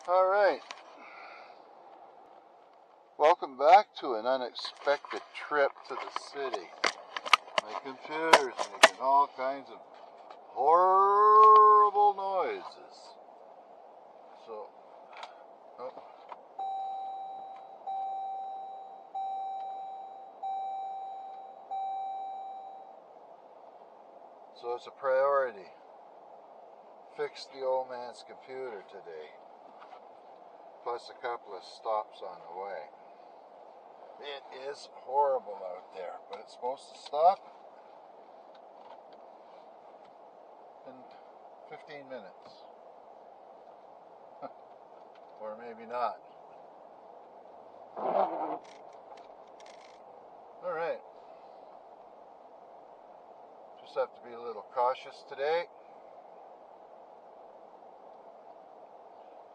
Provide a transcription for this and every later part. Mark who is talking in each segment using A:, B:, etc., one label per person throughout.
A: All right. Welcome back to an unexpected trip to the city. My computer's making all kinds of horrible noises. So it's a priority. Fix the old man's computer today. Plus a couple of stops on the way. It is horrible out there, but it's supposed to stop in 15 minutes. Or maybe not. Alright. Just have to be a little cautious today.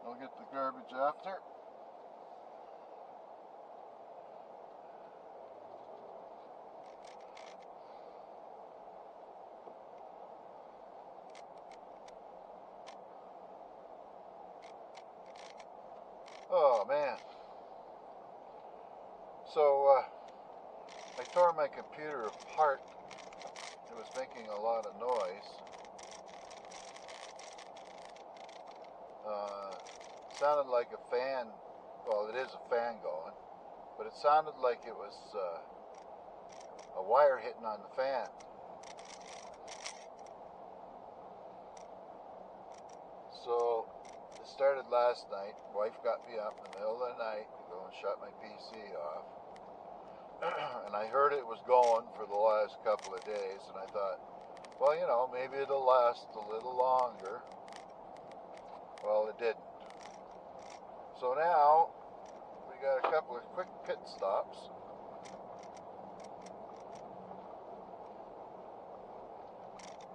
A: I'll get the garbage after. Oh man. So I tore my computer apart. It was making a lot of noise. Sounded like a fan. Well, it is a fan going, but it sounded like it was a wire hitting on the fan. So it started last night. Wife got me up in the middle of the night to go and shut my PC off. And I heard it was going for the last couple of days, and I thought, well, you know, maybe it'll last a little longer. Well, it didn't. So now we got a couple of quick pit stops.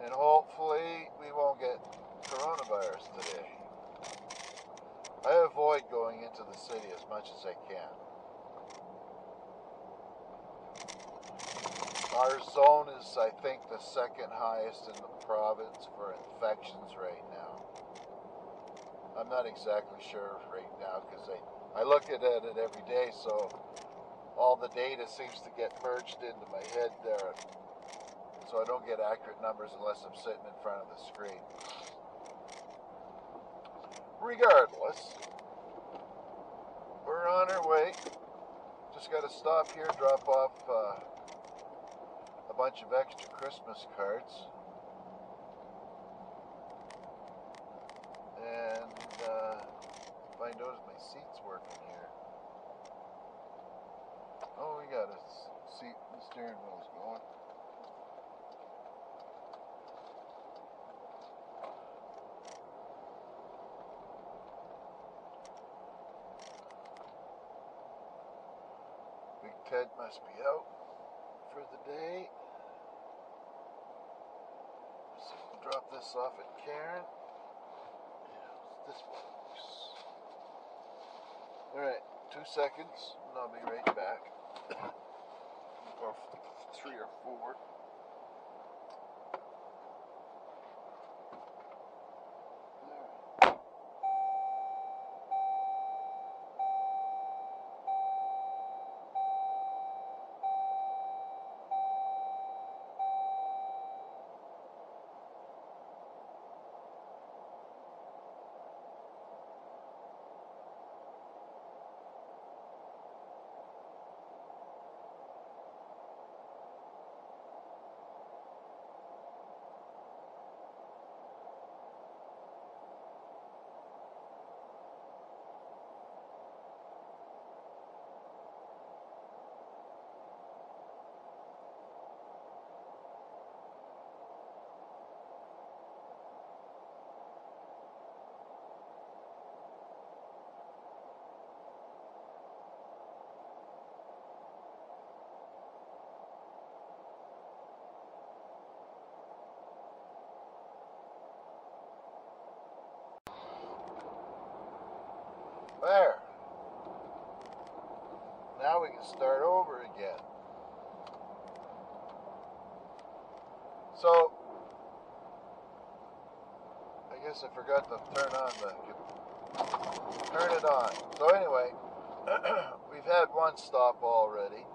A: And hopefully we won't get coronavirus today. I avoid going into the city as much as I can. Our zone is, I think, the second highest in the province for infections right now. I'm not exactly sure right now because I look at it every day, so all the data seems to get merged into my head there. So I don't get accurate numbers unless I'm sitting in front of the screen. Regardless, we're on our way. Just got to stop here, drop off a bunch of extra Christmas cards. And find out if my seat's working here. Oh, we got a seat, the steering wheel's going. Big Ted must be out for the day. So we'll drop this off at Karen. Yeah, this works. Alright, 2 seconds and I'll be right back. Or 3 or 4. There. Now we can start over again. So, I guess I forgot to turn on the turn it on. So anyway, we've had one stop already.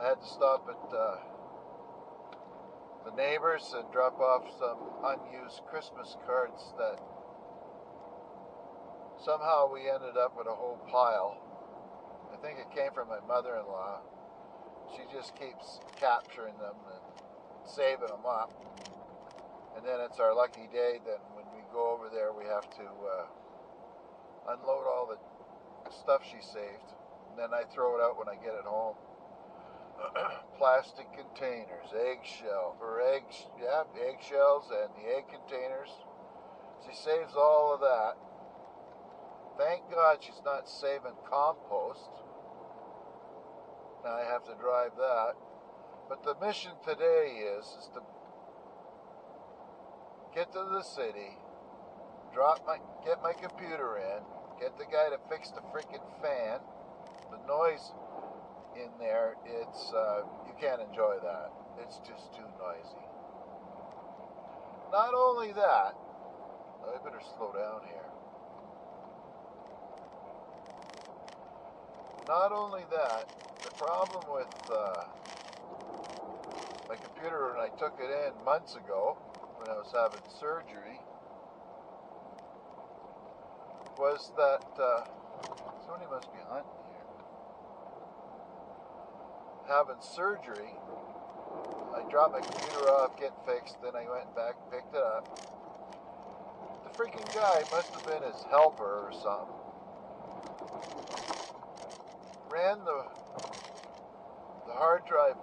A: I had to stop at the neighbors and drop off some unused Christmas cards that somehow we ended up with a whole pile. I think it came from my mother-in-law. She just keeps capturing them and saving them up. And then it's our lucky day that when we go over there we have to unload all the stuff she saved. And then I throw it out when I get it home. Plastic containers, eggshells and the egg containers. She saves all of that. Thank God she's not saving compost. Now I have to drive that. But the mission today is to get to the city, get my computer in, get the guy to fix the freaking fan. The noise in there, it's you can't enjoy that. It's just too noisy. Not only that, I better slow down here. Not only that, the problem with my computer when I took it in months ago when I was having surgery was that somebody must be hunting here. Having surgery, I dropped my computer off, getting fixed, then I went back and picked it up. The freaking guy must have been his helper or something. Ran the hard drive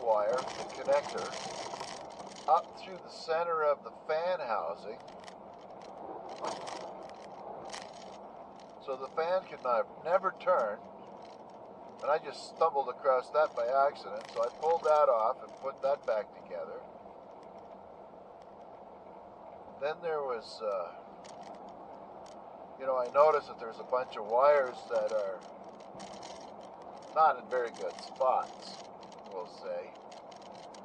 A: wire, the connector, up through the center of the fan housing, so the fan could never turn. And I just stumbled across that by accident, so I pulled that off and put that back together. Then there was, I noticed that there's a bunch of wires that are not in very good spots, we'll say.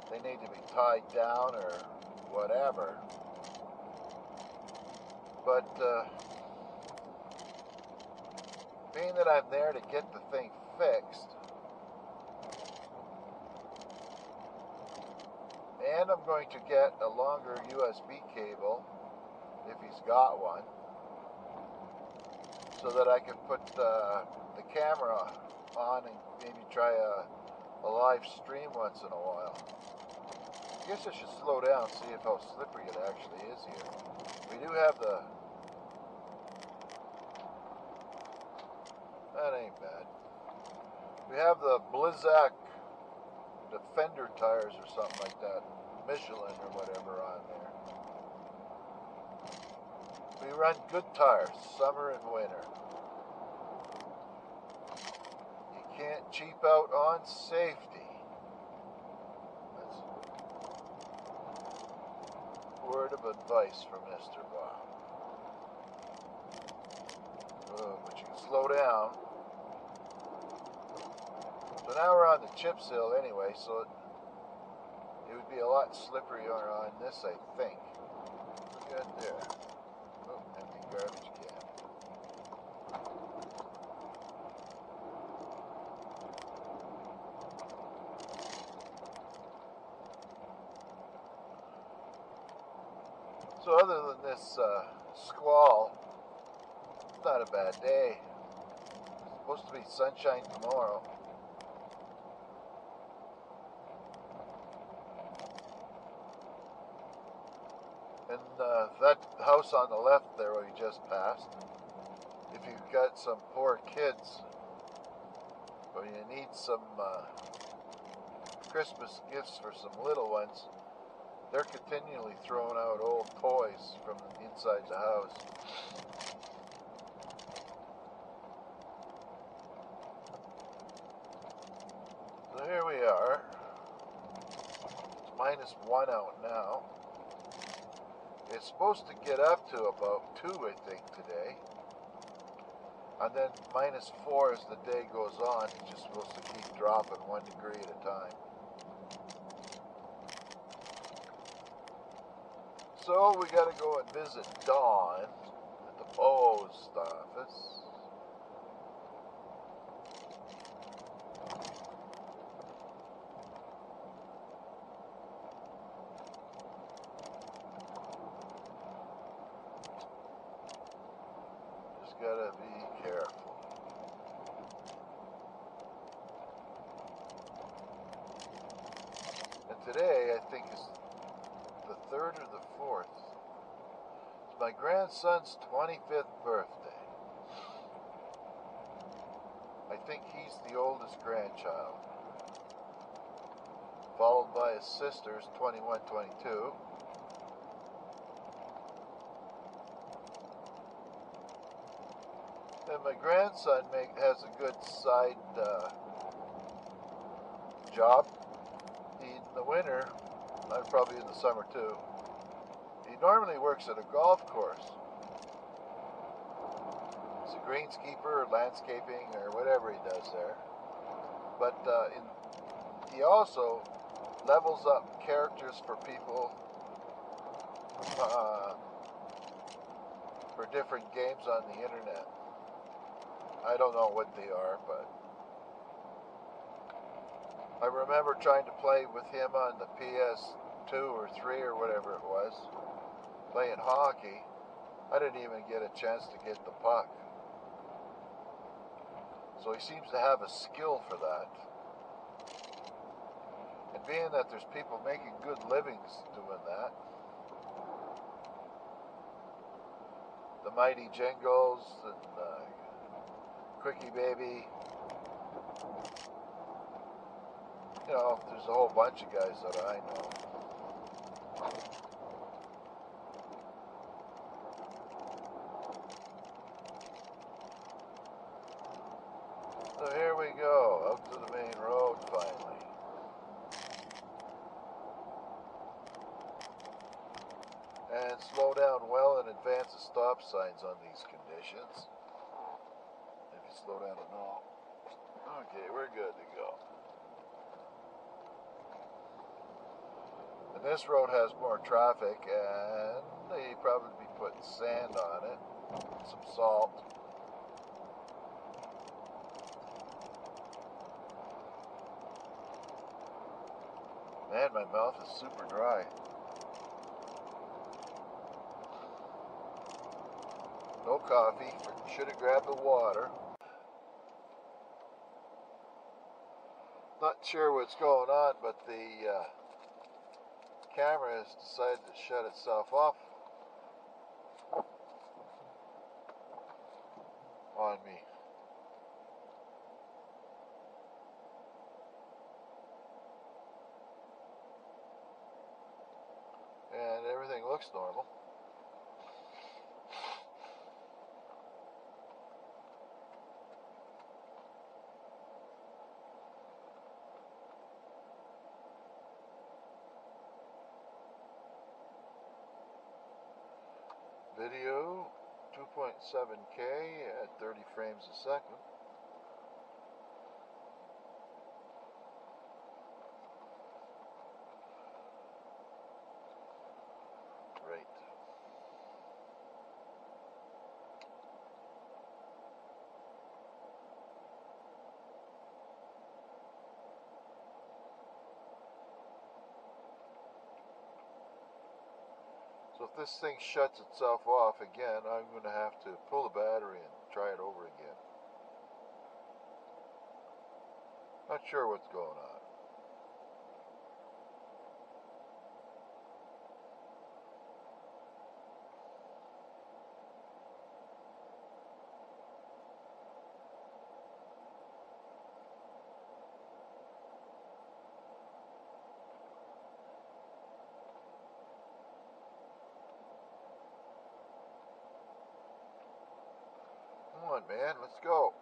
A: They need to be tied down or whatever. But being that I'm there to get the thing fixed, and I'm going to get a longer USB cable if he's got one, so that I can put the camera on and maybe try a live stream once in a while. I guess I should slow down and see how slippery it actually is here. We do have the... That ain't bad. We have the Blizzak Defender tires or something like that. Michelin or whatever on there. We run good tires, summer and winter. You can't cheap out on safety. That's a word of advice from Mr. Bob. Oh, but you can slow down. So now we're on the Chips Hill anyway, so it would be a lot slipperier on this, I think. Look at there. Oh, empty garbage can. So other than this squall, it's not a bad day. It's supposed to be sunshine tomorrow. And that house on the left there where we just passed, if you've got some poor kids or you need some Christmas gifts for some little ones, they're continually throwing out old toys from inside the house. So here we are. It's -1 out now. It's supposed to get up to about 2, I think, today. And then -4 as the day goes on. It's just supposed to keep dropping 1 degree at a time. So we got to go and visit Dorn at the post office. Just gotta be careful. And today, I think, is the 3rd or the 4th. It's my grandson's 25th birthday. I think he's the oldest grandchild, followed by his sister's 21, 22. And my grandson has a good side job. In the winter, and probably in the summer too, he normally works at a golf course. He's a greenskeeper or landscaping or whatever he does there. But he also levels up characters for people for different games on the internet. I don't know what they are, but I remember trying to play with him on the PS2 or 3 or whatever it was, playing hockey. I didn't even get a chance to get the puck. So he seems to have a skill for that. And being that there's people making good livings doing that, the Mighty Jingles and Quickie Baby, you know, there's a whole bunch of guys that I know. So here we go, out to the main road finally. And slow down well in advance of stop signs on these conditions. If you slow down at all. Okay, we're good to go. And this road has more traffic, and they probably be putting sand on it, some salt. Man, my mouth is super dry. No coffee. Should have grabbed the water. Not sure what's going on, but the camera has decided to shut itself off on me. And everything looks normal. Video 2.7K at 30 frames a second. Great. So if this thing shuts itself off again, I'm going to have to pull the battery and try it over again. Not sure what's going on. Come on, man, let's go.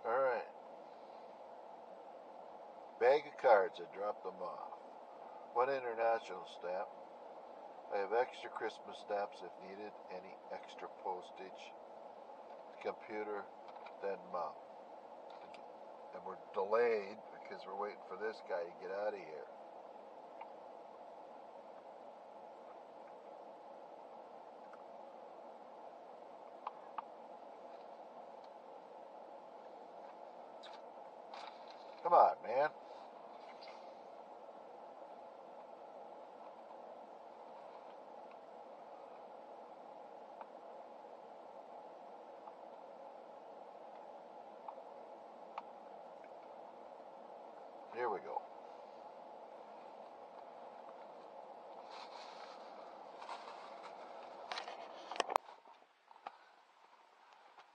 A: Alright. Bag of cards, I dropped them off. One international stamp. I have extra Christmas stamps if needed. Any extra postage. Computer, then mom. And we're delayed because we're waiting for this guy to get out of here. Come on, man. Here we go.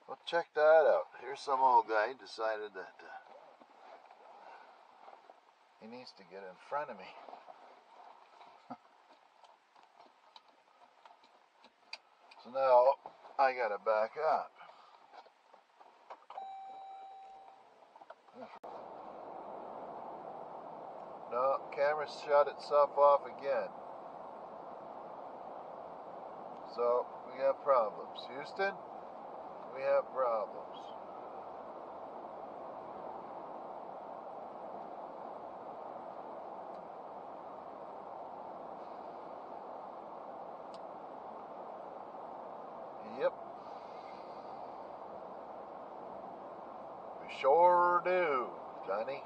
A: Well, check that out. Here's some old guy decided that he needs to get in front of me. So now I gotta back up. No, camera shut itself off again. So we have problems. Houston, we have problems. Yep. We sure do, Johnny.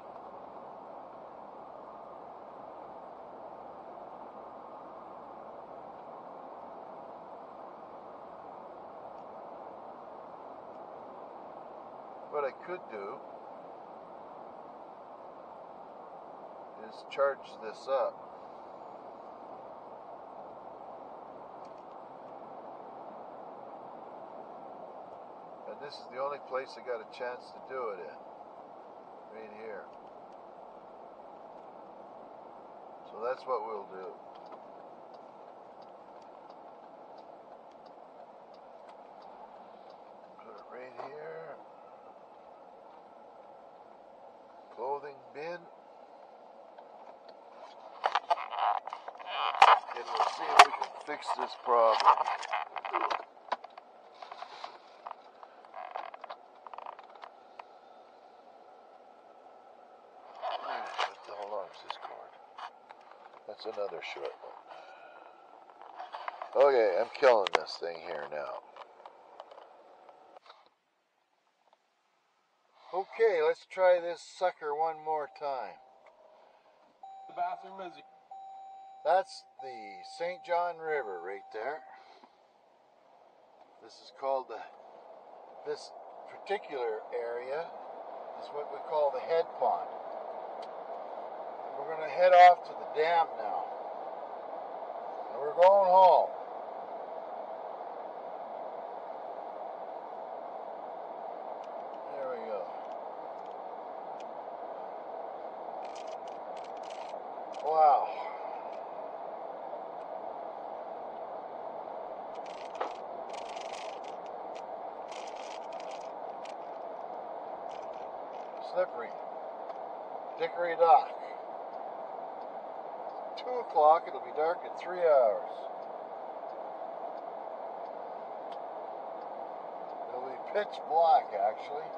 A: What I could do is charge this up. And this is the only place I got a chance to do it in. Right here. So that's what we'll do. Put it right here. Clothing bin. And we'll see if we can fix this problem. What the hell is this cord? That's another short one. Okay, I'm killing this thing here now. Okay, let's try this sucker one more time.
B: The bathroom is.
A: That's the St. John River right there. This is called this particular area is what we call the head pond. We're going to head off to the dam now. And we're going home. There we go. Wow. Slippery. Dickory Dock. 2 o'clock, it'll be dark in 3 hours. It'll be pitch black, actually.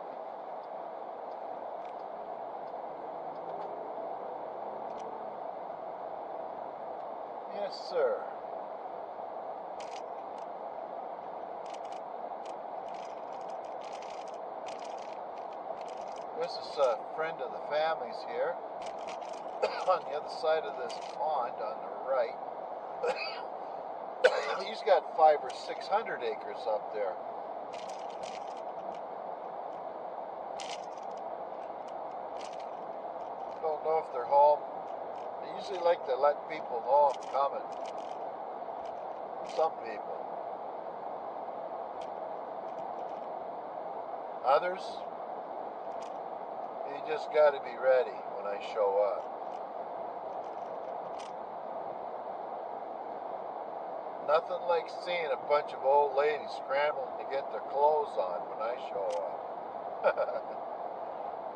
A: Yes, sir. This is a friend of the family's here. On the other side of this pond on the right. He's got 500 or 600 acres up there. Don't know if they're home. They usually like to let people know I'm coming. Some people. Others, you just got to be ready when I show up. Nothing like seeing a bunch of old ladies scrambling to get their clothes on when I show up.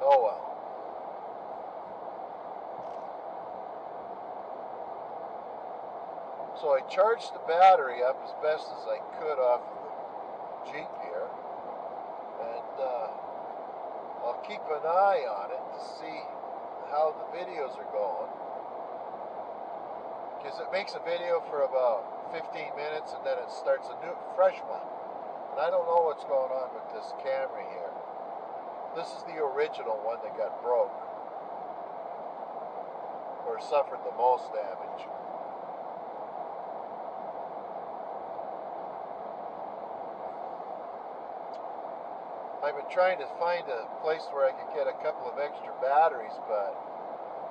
A: Oh well. So I charged the battery up as best as I could off of the Jeep here, and I'll keep an eye on it to see how the videos are going, because it makes a video for about 15 minutes and then it starts a new, fresh one. And I don't know what's going on with this camera here. This is the original one that got broke, or suffered the most damage. I've been trying to find a place where I could get a couple of extra batteries, but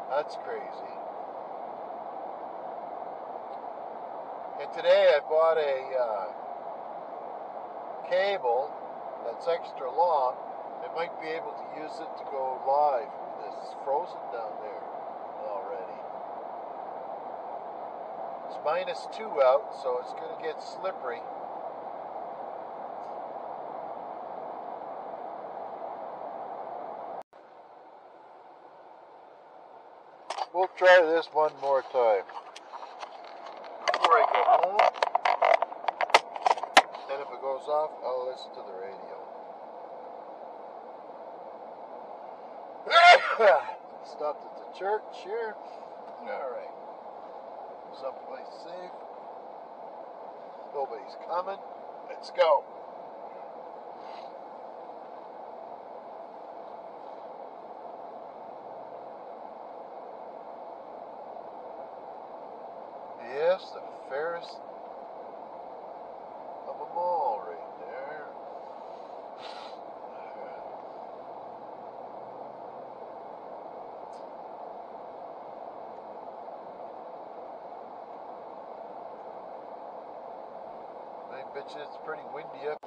A: that's crazy. And today I bought a cable that's extra long. I might be able to use it to go live. It's frozen down there already. It's -2 out, so it's going to get slippery. We'll try this one more time before I get home. And if it goes off, I'll listen to the radio. Stopped at the church here. Alright. Someplace safe. Nobody's coming. Let's go. Yes, the fairest of them all right there. I bet you it's pretty windy up.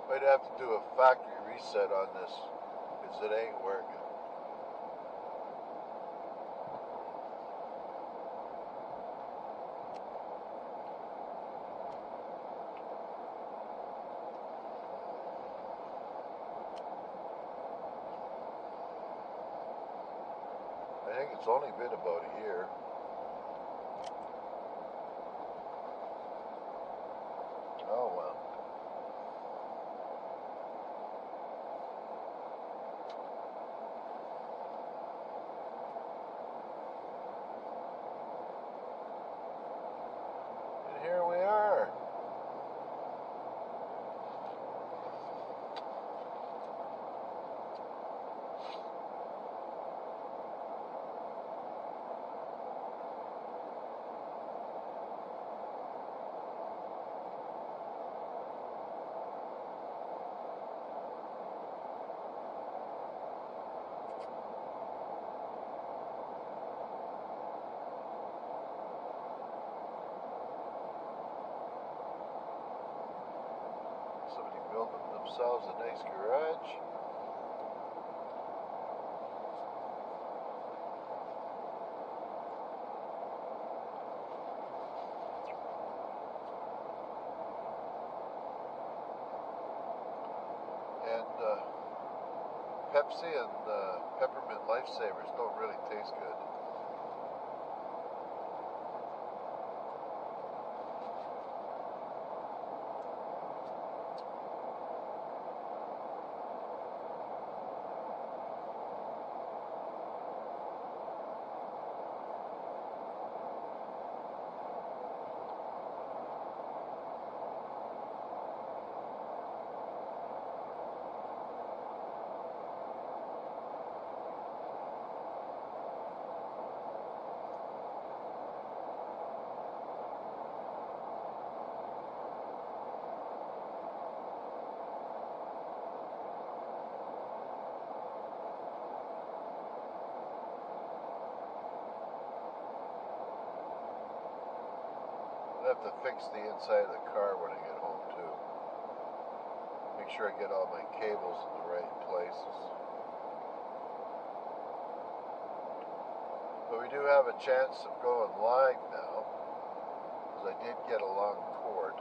A: Might have to do a factory reset on this, because it ain't working. I think it's only been about a year. Oh well. And here we are. Somebody building themselves a nice garage. And Pepsi and Peppermint Lifesavers don't really taste good. I have to fix the inside of the car when I get home too. Make sure I get all my cables in the right places. But we do have a chance of going live now, because I did get a long cord.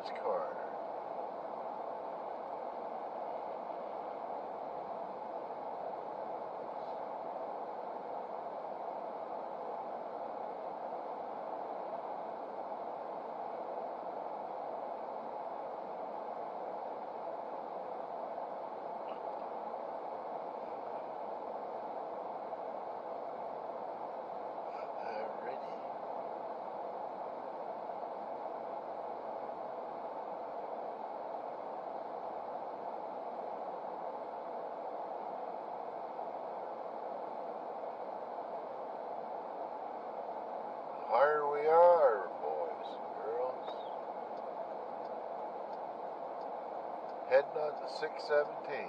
A: Burtts Corner. Here we are, boys and girls, heading on to 617.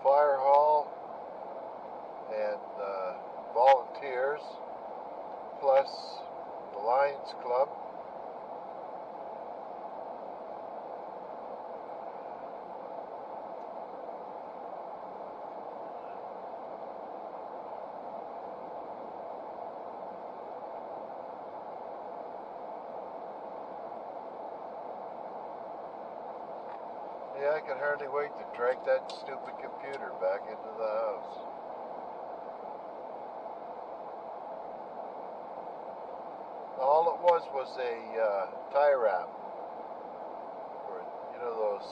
A: Fire hall and volunteers, plus the Lions Club. Yeah, I can hardly wait to drag that stupid computer back into the house. All it was a tie wrap, or you know those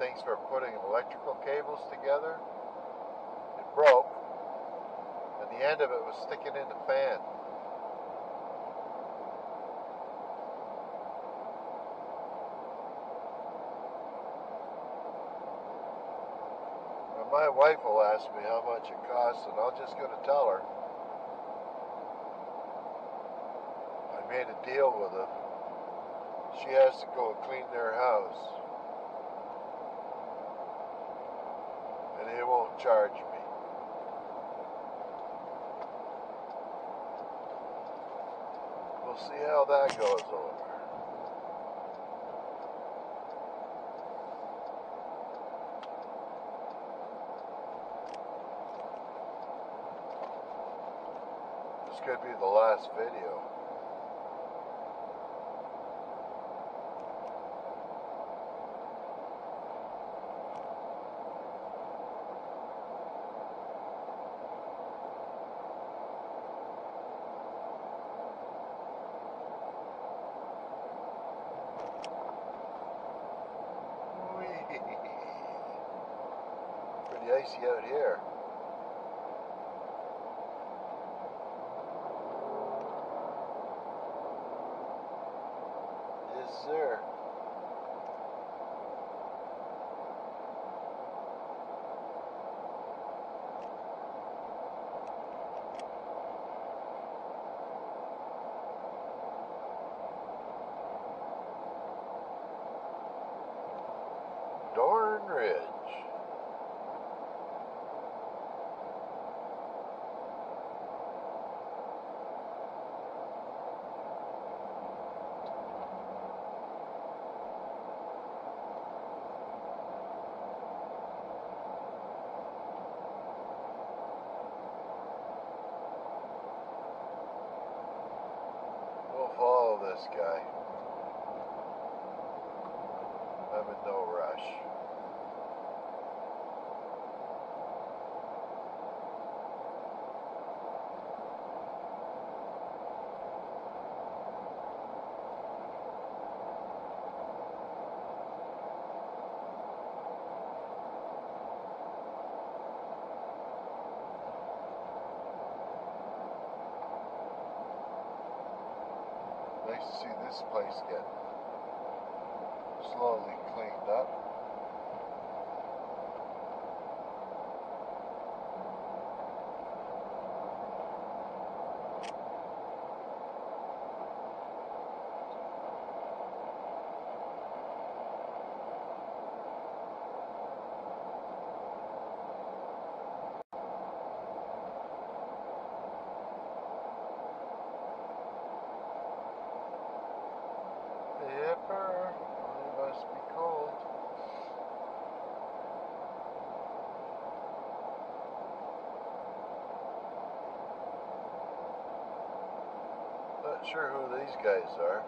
A: things for putting electrical cables together. It broke, and the end of it was sticking in the fan. My wife will ask me how much it costs, and I'm just going to tell her I made a deal with her. She has to go and clean their house, and they won't charge me. We'll see how that goes over. This could be the last video. Pretty icy out here. Yes, sir. Dorn Ridge. We'll follow this guy. I'm in no rush. Nice to see this place get slowly cleaned up. Not sure who these guys are.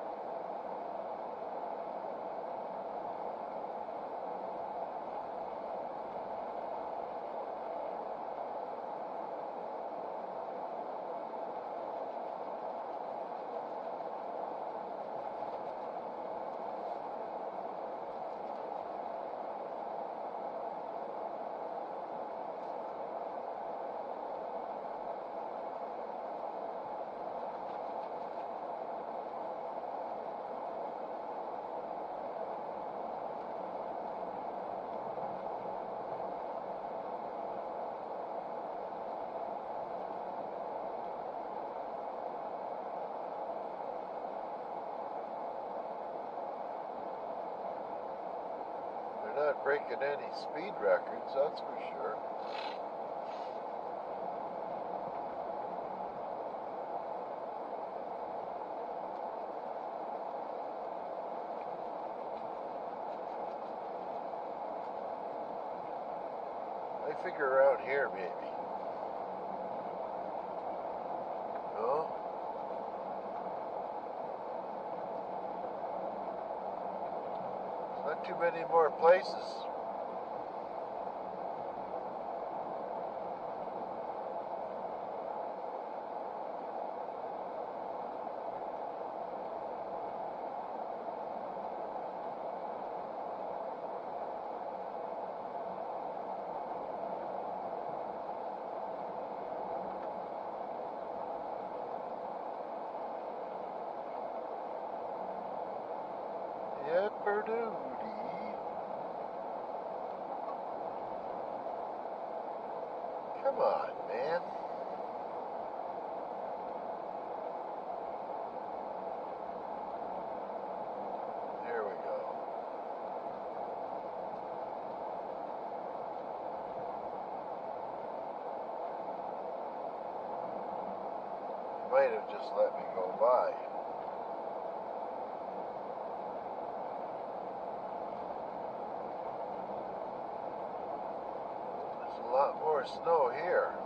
A: They're not breaking any speed records, that's for sure. I figure around here maybe. No? Not too many more places. Yipper-doody. Come on, man. There we go. Might have just let me go by. There's a lot more snow here.